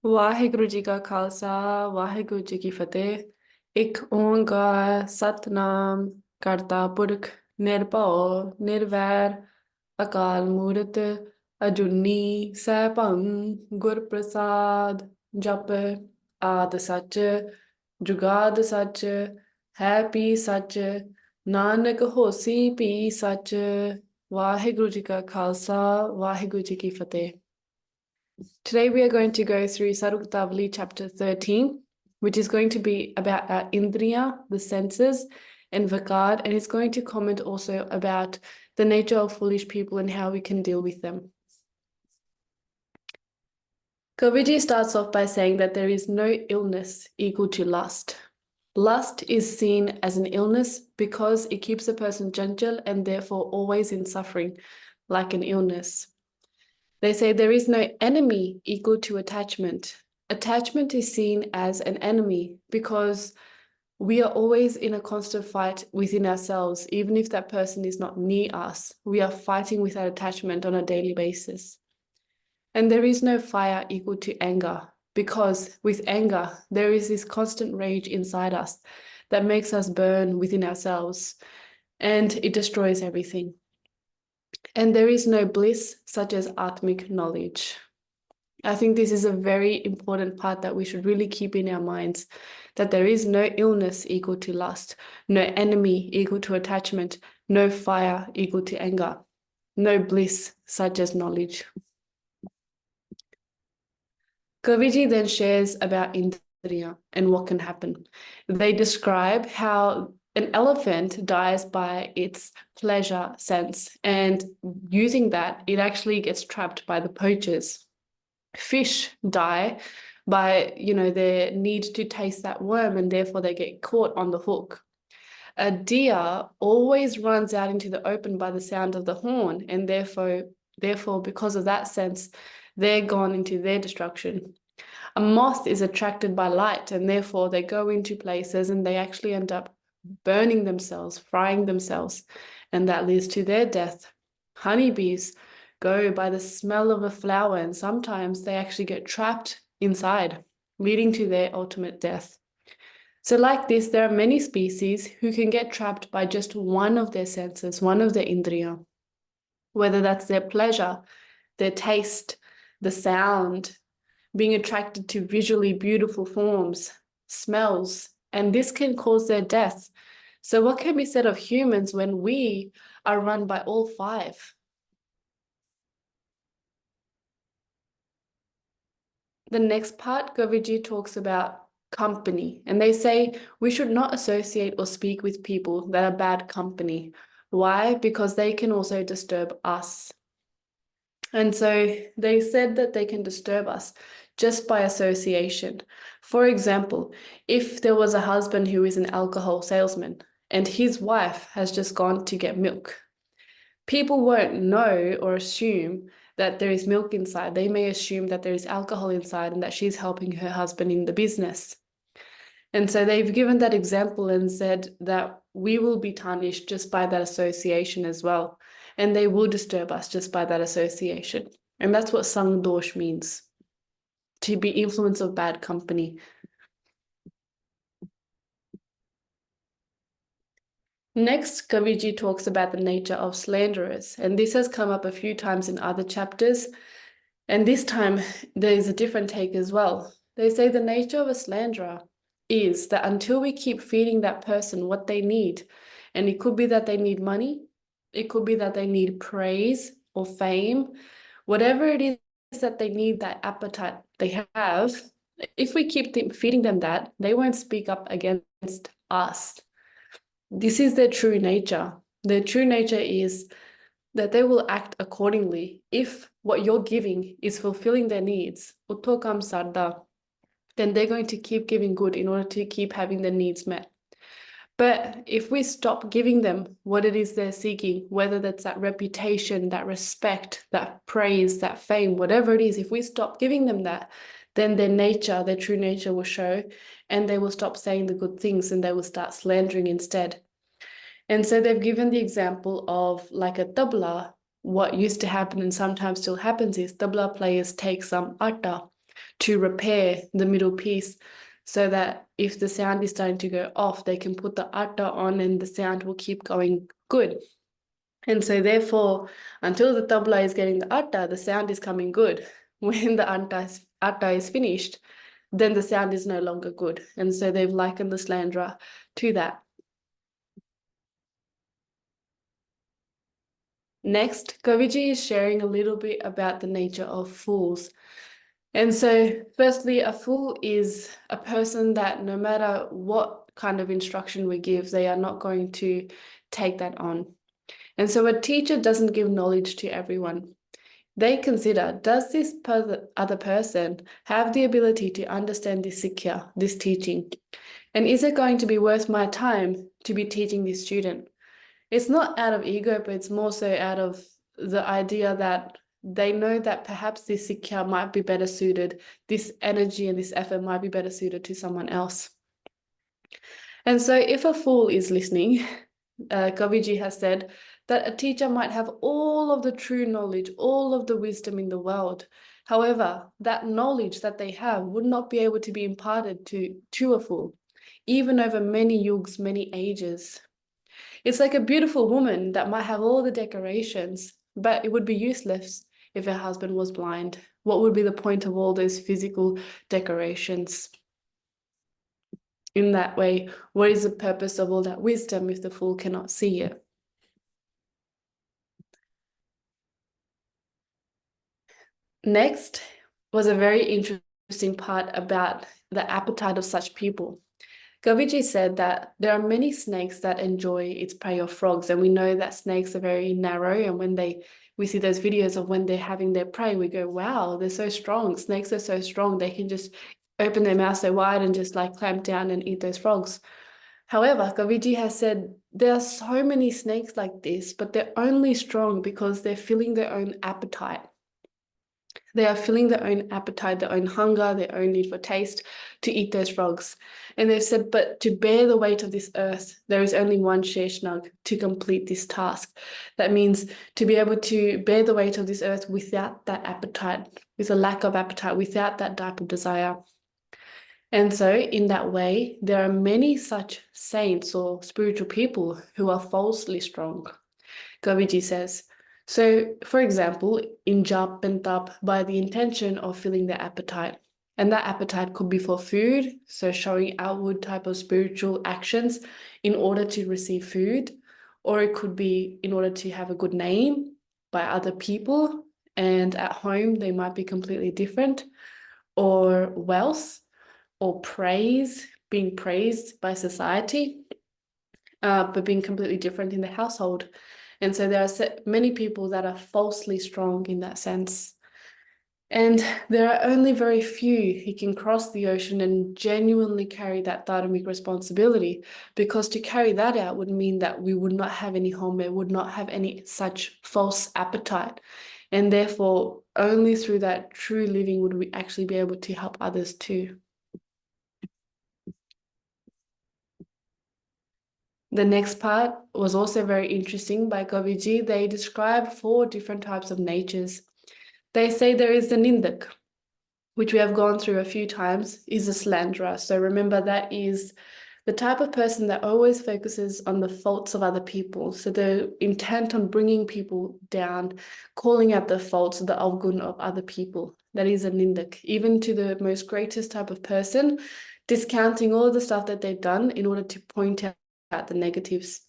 ਵਾਹਿਗੁਰੂ ਜੀ ਕਾ ਖਾਲਸਾ ਵਾਹਿਗੁਰੂ ਜੀ ਕੀ ਫਤਿਹ। ਇੱਕ ਓੰਕਾਰ ਸਤਨਾਮ ਕਰਤਾ ਪੁਰਖ ਨਿਰਭਉ ਨਿਰਵੈਰ ਅਕਾਲ ਮੂਰਤ ਅਜੂਨੀ ਸੈਭੰ ਗੁਰ ਪ੍ਰਸਾਦ। ਜਪ ਆਦ ਸੱਚ ਜੁਗਾਦ ਸੱਚ ਹੈ ਪੀ ਸੱਚ ਨਾਨਕ ਹੋਸੀ ਪੀ ਸੱਚ। ਵਾਹਿਗੁਰੂ ਜੀ ਕਾ ਖਾਲਸਾ ਵਾਹਿਗੁਰੂ ਜੀ ਕੀ ਫਤਿਹ। Today we are going to go through Saruktavali chapter 13, which is going to be about our indriya, the senses, and vakad, and it's going to comment also about the nature of foolish people and how we can deal with them. Kaviji starts off by saying that there is no illness equal to lust. Lust is seen as an illness because it keeps a person gentle and therefore always in suffering, like an illness. They say there is no enemy equal to attachment. Attachment is seen as an enemy because we are always in a constant fight within ourselves. Even if that person is not near us, we are fighting with that attachment on a daily basis. And there is no fire equal to anger because with anger, there is this constant rage inside us that makes us burn within ourselves and it destroys everything. And there is no bliss such as Atmic knowledge. I think this is a very important part that we should really keep in our minds, that there is no illness equal to lust, no enemy equal to attachment, no fire equal to anger, no bliss such as knowledge. Kaviji then shares about indriya and what can happen. They describe how an elephant dies by its pleasure sense, and using that, it actually gets trapped by the poachers. Fish die by, their need to taste that worm, and therefore they get caught on the hook. A deer always runs out into the open by the sound of the horn, and therefore, because of that sense, they're gone into their destruction. A moth is attracted by light, and therefore they go into places and they actually end up burning themselves, frying themselves, and that leads to their death. Honeybees go by the smell of a flower, and sometimes they actually get trapped inside, leading to their ultimate death. So like this, there are many species who can get trapped by just one of their senses, one of their indriya, whether that's their pleasure, their taste, the sound, being attracted to visually beautiful forms, smells, and this can cause their death. So what can be said of humans when we are run by all five? The next part, Goviji talks about company, and they say we should not associate or speak with people that are bad company. Why? Because they can also disturb us. And so they said that they can disturb us just by association. For example, if there was a husband who is an alcohol salesman and his wife has just gone to get milk, people won't know or assume that there is milk inside. They may assume that there is alcohol inside and that she's helping her husband in the business. And so they've given that example and said that we will be tarnished just by that association as well. And they will disturb us just by that association. And that's what sang dosh means, to be influence of bad company. Next, Kaviji talks about the nature of slanderers, and this has come up a few times in other chapters, and this time there is a different take as well. They say the nature of a slanderer is that until we keep feeding that person what they need, and it could be that they need money, it could be that they need praise or fame, whatever it is that they need, that appetite they have, if we keep feeding them that, they won't speak up against us. This is their true nature. Their true nature is that they will act accordingly if what you're giving is fulfilling their needs, utokam sarda, then they're going to keep giving good in order to keep having their needs met. But if we stop giving them what it is they're seeking, whether that's that reputation, that respect, that praise, that fame, whatever it is, if we stop giving them that, then their nature, their true nature will show, and they will stop saying the good things and they will start slandering instead. And so they've given the example of like a tabla. What used to happen and sometimes still happens is tabla players take some atta to repair the middle piece, so that if the sound is starting to go off, they can put the atta on and the sound will keep going good. And so therefore, until the tabla is getting the atta, the sound is coming good. When the atta is finished, then the sound is no longer good. And so they've likened the slandra to that. Next, Kaviji is sharing a little bit about the nature of fools. And so firstly, a fool is a person that no matter what kind of instruction we give, they are not going to take that on. And so a teacher doesn't give knowledge to everyone. They consider, does this other person have the ability to understand this sikkha, this teaching? And is it going to be worth my time to be teaching this student? It's not out of ego, but it's more so out of the idea that they know that perhaps this sikkha might be better suited, this energy and this effort might be better suited to someone else. And so if a fool is listening, Kaviji has said that a teacher might have all of the true knowledge, all of the wisdom in the world. However, that knowledge that they have would not be able to be imparted to a fool, even over many yugs, many ages. It's like a beautiful woman that might have all the decorations, but it would be useless if her husband was blind. What would be the point of all those physical decorations? In that way, what is the purpose of all that wisdom if the fool cannot see it? Next was a very interesting part about the appetite of such people. Kaviji said that there are many snakes that enjoy its prey of frogs, and we know that snakes are very narrow, and when we see those videos of when they're having their prey, we go, wow, they're so strong. Snakes are so strong, they can just open their mouth so wide and just like clamp down and eat those frogs. However, Kaviji has said there are so many snakes like this, but they're only strong because they're filling their own appetite. They are filling their own appetite, their own hunger, their own need for taste to eat those frogs. And they've said, but to bear the weight of this earth, there is only one Sheshnag to complete this task. That means to be able to bear the weight of this earth without that appetite, with a lack of appetite, without that type of desire. And so in that way, there are many such saints or spiritual people who are falsely strong. Kaviji says, so, for example, in jap and tap by the intention of filling their appetite. And that appetite could be for food, so showing outward type of spiritual actions in order to receive food, or it could be in order to have a good name by other people, and at home they might be completely different, or wealth, or praise, being praised by society, but being completely different in the household. And so there are many people that are falsely strong in that sense. And there are only very few who can cross the ocean and genuinely carry that dharmic responsibility, because to carry that out would mean that we would not have any home, would not have any such false appetite. And therefore, only through that true living would we actually be able to help others too. The next part was also very interesting by Goviji. They describe 4 different types of natures. They say there is the nindak, which we have gone through a few times, is a slanderer. So remember, that is the type of person that always focuses on the faults of other people. So they're intent on bringing people down, calling out the faults, the avgun of other people. That is a nindak, even to the most greatest type of person, discounting all the stuff that they've done in order to point out the negatives.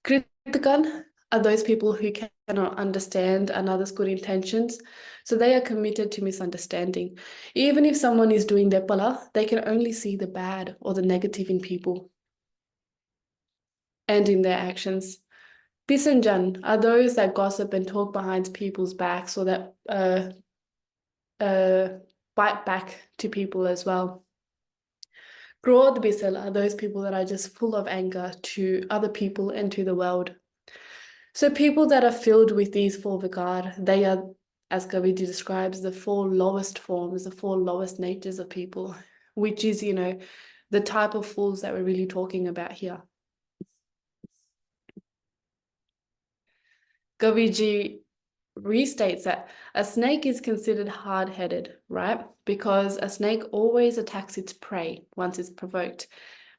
Kritikan are those people who cannot understand another's good intentions, so they are committed to misunderstanding. Even if someone is doing their pala, they can only see the bad or the negative in people and in their actions. Pisanjan are those that gossip and talk behind people's backs, or that bite back to people as well. Broad bisel are those people that are just full of anger to other people and to the world. So people that are filled with these 4 vigar, they are, as Kaviji describes, the 4 lowest forms, the 4 lowest natures of people, which is, the type of fools that we're really talking about here. Kaviji restates that a snake is considered hard-headed, right? Because a snake always attacks its prey once it's provoked.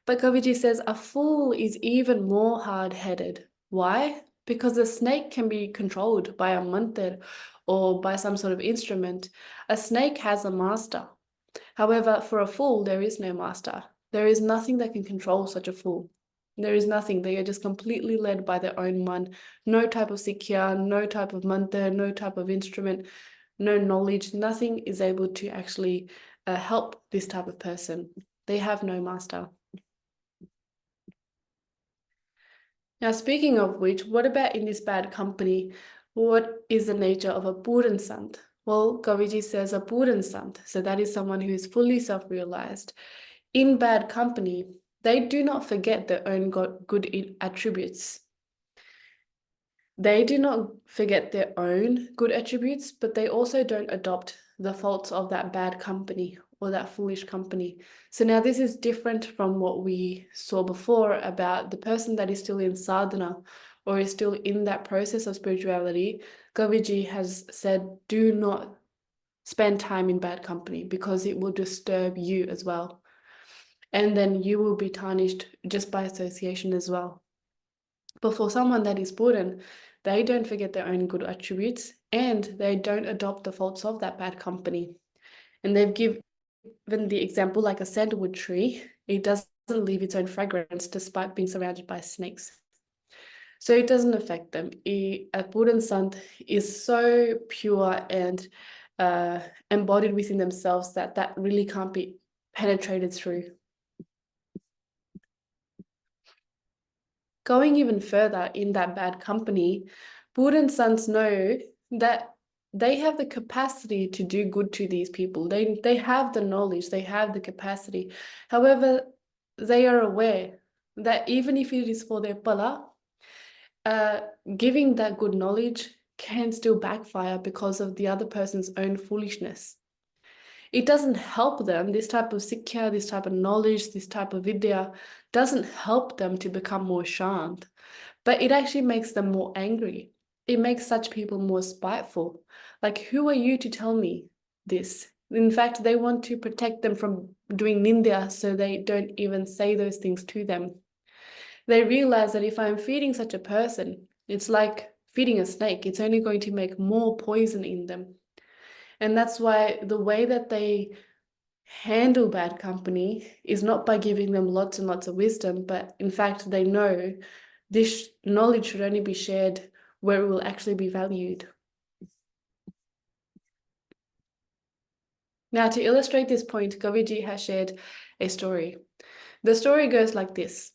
But Kaviji says a fool is even more hard-headed. Why? Because a snake can be controlled by a mantra or by some sort of instrument. A snake has a master. However, for a fool, there is no master. There is nothing that can control such a fool. There is nothing. They are just completely led by their own mind. No type of sikya, no type of mantra, no type of instrument, no knowledge. Nothing is able to actually help this type of person. They have no master. Now, speaking of which, what about in this bad company? What is the nature of a Puran Sant? Well, Kaviji says a Puran Sant. So that is someone who is fully self-realized. In bad company, they do not forget their own good attributes. They do not forget their own good attributes, but they also don't adopt the faults of that bad company or that foolish company. So now this is different from what we saw before about the person that is still in sadhana or is still in that process of spirituality. Goviji has said, do not spend time in bad company because it will disturb you as well. And then you will be tarnished just by association as well. But for someone that is Buddhan, they don't forget their own good attributes and they don't adopt the faults of that bad company. And they've given the example like a sandalwood tree, it doesn't leave its own fragrance despite being surrounded by snakes. So it doesn't affect them. A Buddhan Sant is so pure and embodied within themselves that really can't be penetrated through. Going even further in that bad company, Buddhan sons know that they have the capacity to do good to these people. They have the knowledge, they have the capacity. However, they are aware that even if it is for their pala, giving that good knowledge can still backfire because of the other person's own foolishness. It doesn't help them, this type of sikya, this type of knowledge, this type of vidya, doesn't help them to become more shant, but it actually makes them more angry. It makes such people more spiteful. Like, who are you to tell me this? In fact, they want to protect them from doing nindya, so they don't even say those things to them. They realize that if I'm feeding such a person, it's like feeding a snake. It's only going to make more poison in them. And that's why the way that they handle bad company is not by giving them lots and lots of wisdom, but in fact, they know this knowledge should only be shared where it will actually be valued. Now, to illustrate this point, Goviji has shared a story. The story goes like this.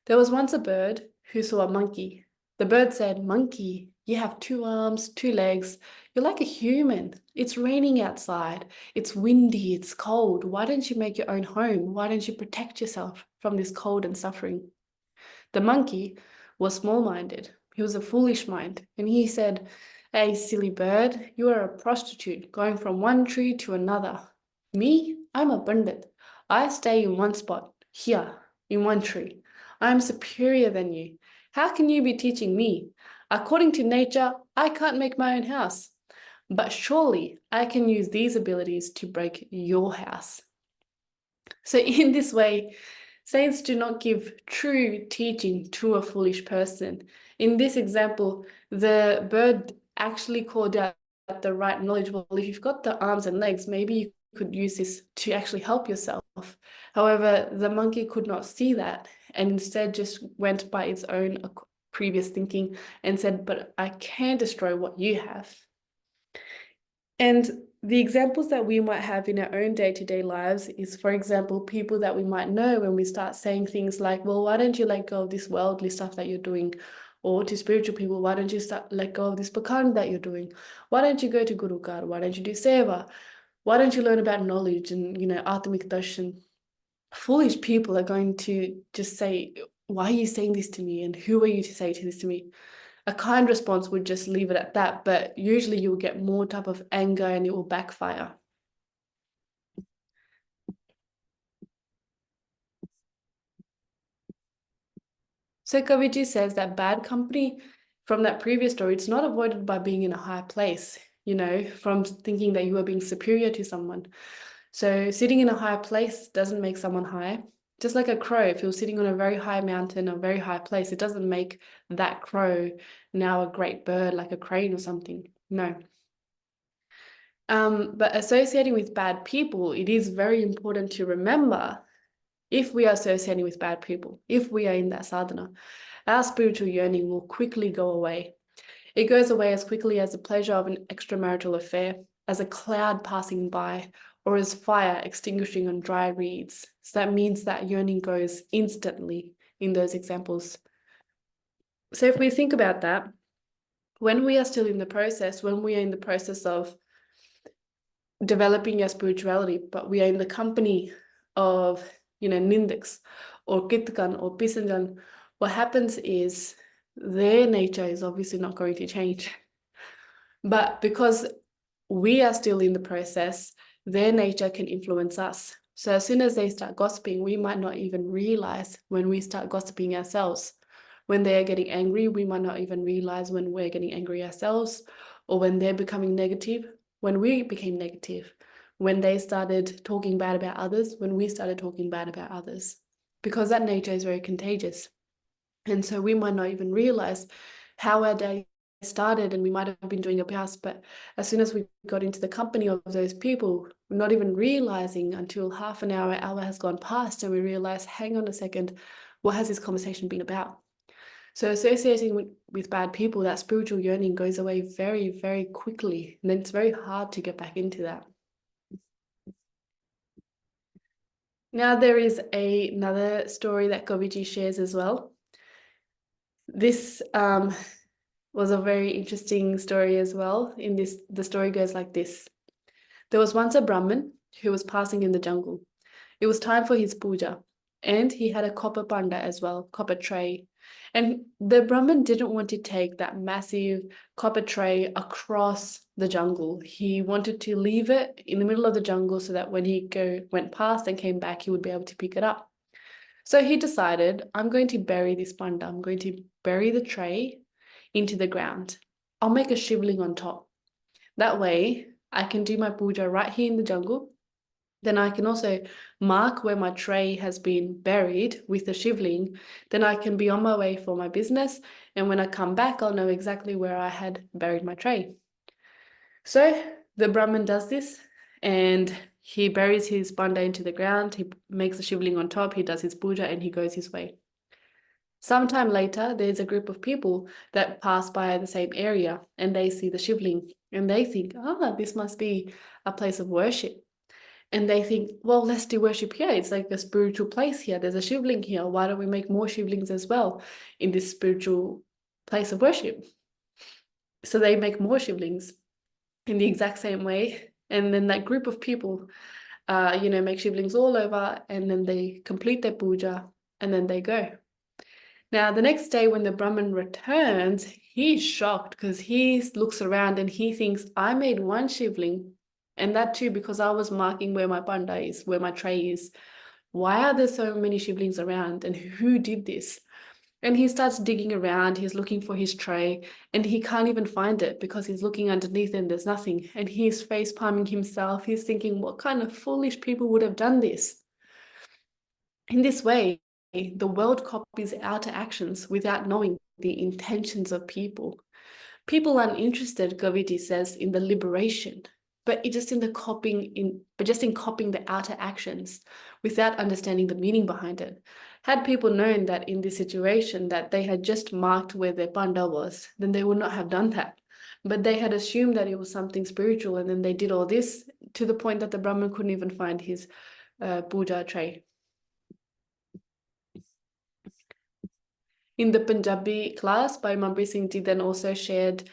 There was once a bird who saw a monkey. The bird said, "Monkey, you have 2 arms, 2 legs. You're like a human. It's raining outside. It's windy. It's cold. Why don't you make your own home? Why don't you protect yourself from this cold and suffering?" The monkey was small-minded. He was a foolish mind. And he said, "Hey, silly bird, you are a prostitute going from one tree to another. Me, I'm a pandit. I stay in one spot, here, in one tree. I am superior than you. How can you be teaching me? According to nature, I can't make my own house. But surely I can use these abilities to break your house." So in this way, saints do not give true teaching to a foolish person. In this example, the bird actually called out the right knowledge. Well, if you've got the arms and legs, maybe you could use this to actually help yourself. However, the monkey could not see that and instead just went by its own previous thinking and said, "But I can destroy what you have." And the examples that we might have in our own day-to-day lives is, for example, people that we might know when we start saying things like, "Well, why don't you let go of this worldly stuff that you're doing?" Or to spiritual people, "Why don't you let go of this pakan that you're doing? Why don't you go to Guru Kar? Why don't you do seva? Why don't you learn about knowledge and, Atmik Darshan?" Foolish people are going to just say, "Why are you saying this to me? And who are you to say this to me?" A kind response would just leave it at that, but usually you'll get more type of anger and it will backfire. So Kaviji says that bad company from that previous story, it's not avoided by being in a high place, from thinking that you are being superior to someone. So sitting in a high place doesn't make someone high. Just like a crow, if you're sitting on a very high mountain, a very high place, it doesn't make that crow now a great bird, like a crane or something. No. But associating with bad people, it is very important to remember, if we are associating with bad people, if we are in that sadhana, our spiritual yearning will quickly go away. It goes away as quickly as the pleasure of an extramarital affair, as a cloud passing by, or as fire extinguishing on dry reeds. So that means that yearning goes instantly in those examples. So if we think about that, when we are still in the process, when we are in the process of developing your spirituality, but we are in the company of, nindiks or kitkan or pisanjan, what happens is their nature is obviously not going to change. But because we are still in the process, their nature can influence us. So as soon as they start gossiping, we might not even realize when we start gossiping ourselves. When they are getting angry, we might not even realize when we're getting angry ourselves, or when they're becoming negative, when we became negative, when they started talking bad about others, when we started talking bad about others, because that nature is very contagious. And so we might not even realize how our day started, and we might have been doing a past, but as soon as we got into the company of those people, we're not even realizing until half an hour has gone past, and we realize, hang on a second, what has this conversation been about? So associating with bad people, that spiritual yearning goes away very, very quickly, and then it's very hard to get back into that. Now there is another story that Goviji shares as well. This was a very interesting story as well. The story goes like this. There was once a Brahmin who was passing in the jungle. It was time for his puja, and he had a copper panda as well, copper tray. And the Brahmin didn't want to take that massive copper tray across the jungle. He wanted to leave it in the middle of the jungle so that when he went past and came back, he would be able to pick it up. So he decided, I'm going to bury this panda. I'm going to bury the tray into the ground. I'll make a shivling on top. That way, I can do my puja right here in the jungle. Then I can also mark where my tray has been buried with the shivling. Then I can be on my way for my business. And when I come back, I'll know exactly where I had buried my tray. So the Brahmin does this, and he buries his panda into the ground. He makes a shivling on top. He does his puja, and he goes his way. Sometime later, there's a group of people that pass by the same area, and they see the shivling, and they think, this must be a place of worship. And they think, well, let's do worship here. It's like a spiritual place here. There's a shivling here. Why don't we make more shivlings as well in this spiritual place of worship? So they make more shivlings in the exact same way. And then that group of people, make shivlings all over, and then they complete their puja, and then they go. Now, the next day when the Brahmin returns, he's shocked because he looks around and he thinks, I made one shivling, and that too because I was marking where my panda is, where my tray is. Why are there so many shivlings around, and who did this? And he starts digging around, he's looking for his tray, and he can't even find it because he's looking underneath and there's nothing. And he's face palming himself. He's thinking, what kind of foolish people would have done this? In this way, the world copies outer actions without knowing the intentions of people. People aren't interested, Goviji says, in the liberation, but just in copying the outer actions without understanding the meaning behind it. Had people known that in this situation that they had just marked where their panda was, then they would not have done that. But they had assumed that it was something spiritual, and then they did all this to the point that the Brahmin couldn't even find his puja tray. In the Punjabi class, Bhai Manpreet Singh Ji then also shared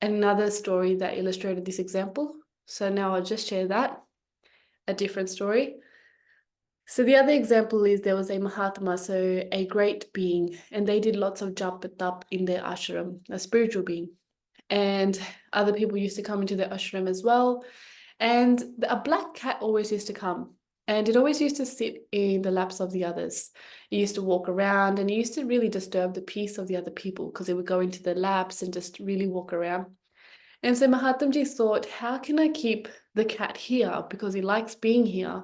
another story that illustrated this example. So now I'll just share that, a different story. So the other example is there was a Mahatma, so a great being, and they did lots of jap and tap in their ashram, a spiritual being. And other people used to come into the ashram as well. And a black cat always used to come. And it always used to sit in the laps of the others. It used to walk around and it used to really disturb the peace of the other people because it would go into the laps and just really walk around. And so Mahatmaji thought, how can I keep the cat here because he likes being here,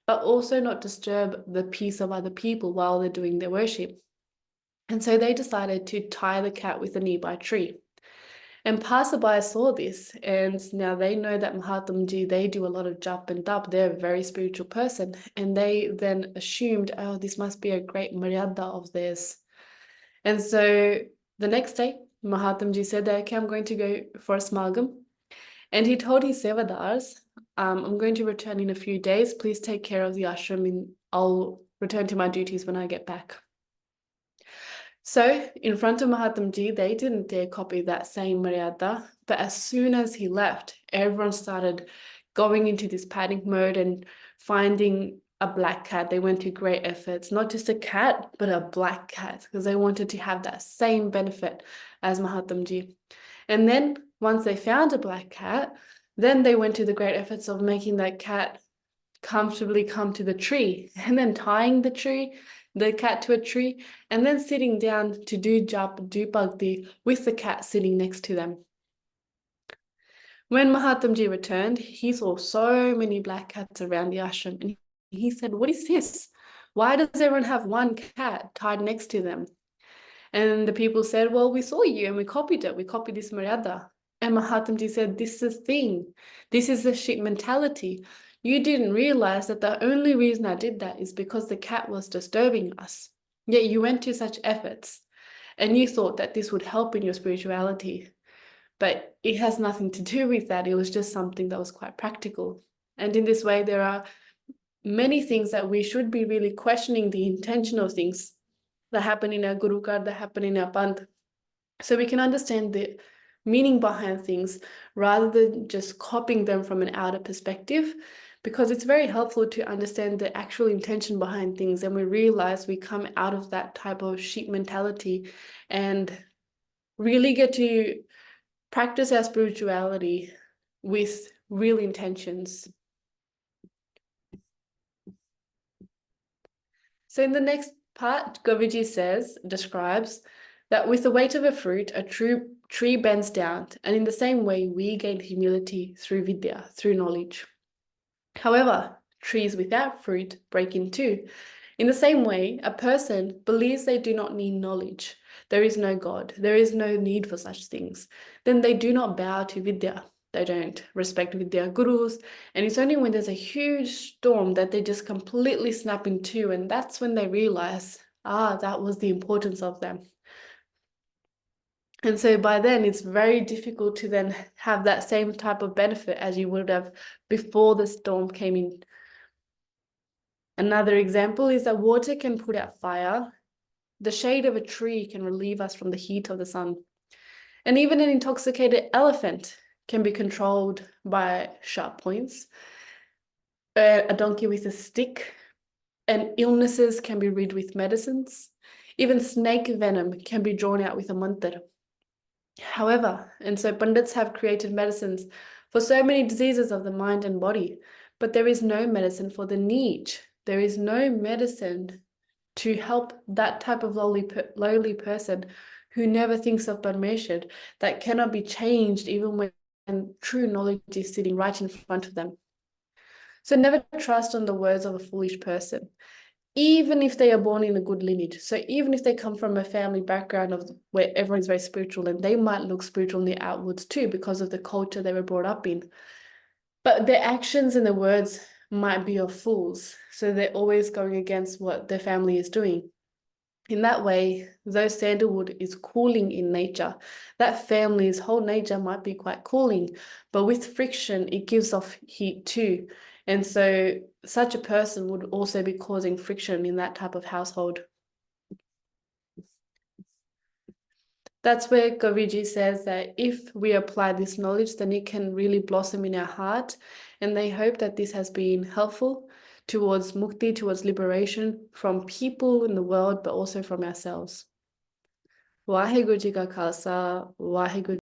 but also not disturb the peace of other people while they're doing their worship? And so they decided to tie the cat with a nearby tree. And passersby saw this, and now they know that Mahatmaji, they do a lot of jap and tap. They're a very spiritual person. And they then assumed, oh, this must be a great maryada of theirs. And so the next day, Mahatmaji said, okay, I'm going to go for a smargam. And he told his sevadars, I'm going to return in a few days. Please take care of the ashram. And I'll return to my duties when I get back. So in front of Mahatmaji, they didn't dare copy that same maryada. But as soon as he left, everyone started going into this panic mode and finding a black cat. They went to great efforts, not just a cat, but a black cat, because they wanted to have that same benefit as Mahatmaji. And then once they found a black cat, then they went to the great efforts of making that cat comfortably come to the tree and then tying the cat to a tree, and then sitting down to do japa, do bhakti with the cat sitting next to them. When Mahatmaji returned, he saw so many black cats around the ashram, and he said, what is this? Why does everyone have one cat tied next to them? And the people said, well, we saw you and we copied it. We copied this maryada. And Mahatmaji said, this is the thing. This is the sheep mentality. You didn't realize that the only reason I did that is because the cat was disturbing us. Yet you went to such efforts and you thought that this would help in your spirituality. But it has nothing to do with that. It was just something that was quite practical. And in this way, there are many things that we should be really questioning the intentional things that happen in our Gurukar, that happen in our Panth, so we can understand the meaning behind things rather than just copying them from an outer perspective, because it's very helpful to understand the actual intention behind things, and we realize we come out of that type of sheep mentality and really get to practice our spirituality with real intentions. So in the next part, Goviji describes that with the weight of a fruit, a true tree bends down, and in the same way, we gain humility through vidya, through knowledge. However, trees without fruit break in two. In the same way, a person believes they do not need knowledge. There is no God. There is no need for such things. Then they do not bow to vidya. They don't respect vidya gurus. And it's only when there's a huge storm that they just completely snap in two. And that's when they realize, that was the importance of them. And so by then, it's very difficult to then have that same type of benefit as you would have before the storm came in. Another example is that water can put out fire. The shade of a tree can relieve us from the heat of the sun. And even an intoxicated elephant can be controlled by sharp points. A donkey with a stick. And illnesses can be rid with medicines. Even snake venom can be drawn out with a mantra. However, and so Pandits have created medicines for so many diseases of the mind and body, but there is no medicine for the niche. There is no medicine to help that type of lowly person who never thinks of Parmeshwar, that cannot be changed even when true knowledge is sitting right in front of them. So never trust on the words of a foolish person, even if they are born in a good lineage. So even if they come from a family background of where everyone is very spiritual, and they might look spiritual in the outwards too because of the culture they were brought up in, but their actions and their words might be of fools. So they're always going against what their family is doing. In that way, though sandalwood is cooling in nature, that family's whole nature might be quite cooling, but with friction, it gives off heat too. And so such a person would also be causing friction in that type of household. That's where Goviji says that if we apply this knowledge, then it can really blossom in our heart. And they hope that this has been helpful towards mukti, towards liberation from people in the world, but also from ourselves. Waheguru Ji Ka Khalsa, Waheguru